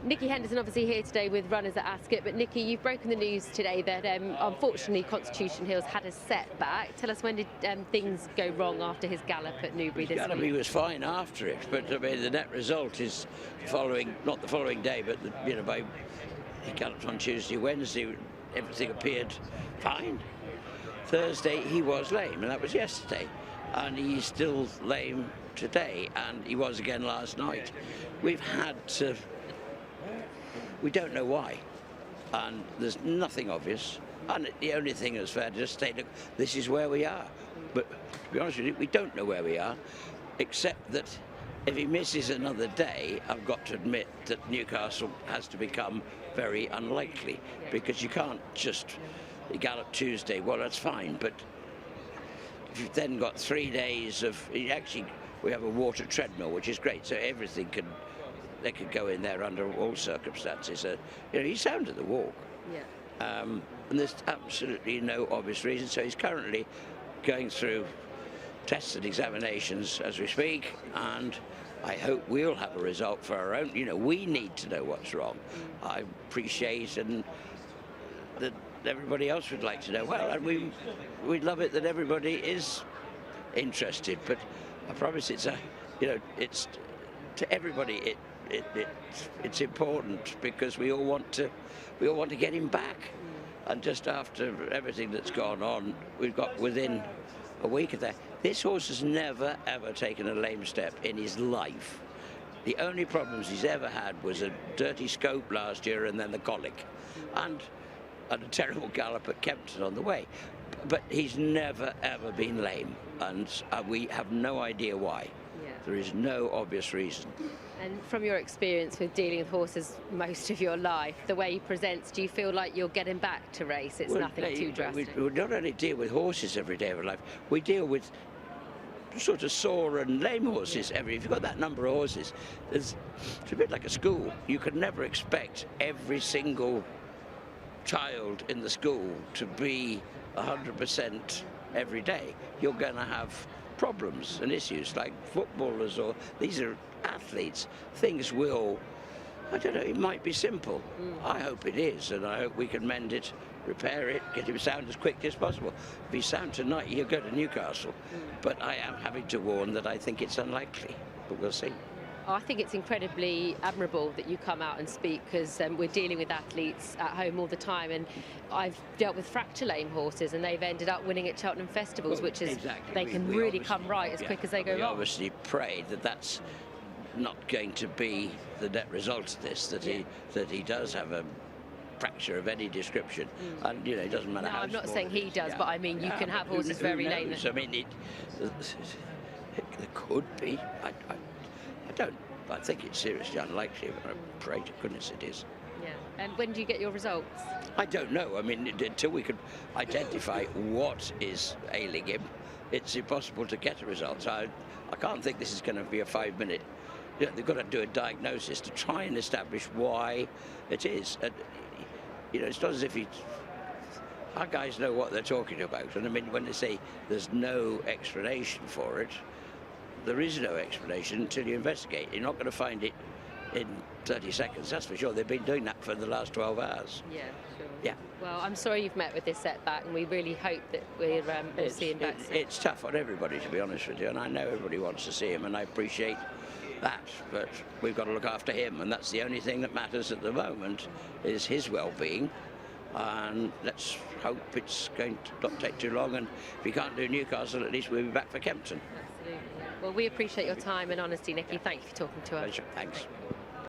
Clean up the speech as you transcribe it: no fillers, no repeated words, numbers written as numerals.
Nicky Henderson obviously here today with runners at Ascot, but Nicky, you've broken the news today that unfortunately Constitution Hill's had a setback. Tell us, when did things go wrong after his gallop at Newbury this week? He was fine after it, but I mean the net result is not the following day, but he galloped on Tuesday, Wednesday, everything appeared fine. Thursday he was lame, and that was yesterday, and he's still lame today, and he was again last night. We don't know why, and there's nothing obvious, and the only thing that's fair to just say, look, this is where we are. But to be honest with you, we don't know where we are, except that if he misses another day, I've got to admit that Newcastle has to become very unlikely, because you can't just gallop Tuesday. Well, that's fine, but if you've then got 3 days of, we have a water treadmill, which is great, so everything they could go in there under all circumstances. He's sound at the walk. Yeah. And there's absolutely no obvious reason. So he's currently going through tests and examinations as we speak, and I hope we'll have a result for our own. We need to know what's wrong. I appreciate and that everybody else would like to know. Well, and we'd love it that everybody is interested, but I promise it's to everybody. It's important, because we all want to get him back. And just after everything that's gone on, we've got within a week of that. This horse has never ever taken a lame step in his life. The only problems he's ever had was a dirty scope last year, and then the colic, and a terrible gallop at Kempton on the way. But he's never ever been lame, and we have no idea why. Yeah. There is no obvious reason. And from your experience with dealing with horses most of your life, the way he presents, do you feel like you're getting back to race? It's nothing too drastic. We don't only deal with horses every day of our life, we deal with sort of sore and lame horses. If you've got that number of horses, it's a bit like a school. You could never expect every single child in the school to be 100% every day. You're going to have problems and issues like footballers, or these are athletes. Things will, I don't know, it might be simple. I hope it is, and I hope we can mend it, repair it, get him sound as quickly as possible. If he's sound tonight, he'll go to Newcastle. But I am having to warn that I think it's unlikely, but we'll see. I think it's incredibly admirable that you come out and speak, because we're dealing with athletes at home all the time, and I've dealt with fracture lame horses, and they've ended up winning at Cheltenham Festivals, which is they can really come right as quick as they go wrong. We obviously pray that that's not going to be the net result of this, that he does have a fracture of any description, and it doesn't matter how. I'm not saying he does, but I mean you can have horses very lame. I mean, there could be. I think it's seriously unlikely, but I pray to goodness it is. Yeah. And when do you get your results? I don't know. I mean, until we can identify what is ailing him, it's impossible to get a result. I can't think this is going to be a 5-minute. They've got to do a diagnosis to try and establish why it is. And, it's not as if our guys know what they're talking about. And I mean, when they say there's no explanation for it, there is no explanation until you investigate. You're not going to find it in 30 seconds, that's for sure. They've been doing that for the last 12 hours. Yeah, sure. Yeah. Well, I'm sorry you've met with this setback, and we really hope that we'll see him back soon. It's tough on everybody, to be honest with you, and I know everybody wants to see him, and I appreciate that, but we've got to look after him, and that's the only thing that matters at the moment, is his well-being. And let's hope it's going to not take too long, and if we can't do Newcastle, at least we'll be back for Kempton. Absolutely. Well, we appreciate your time and honesty, Nicky. Thank you for talking to us. Pleasure. Thanks.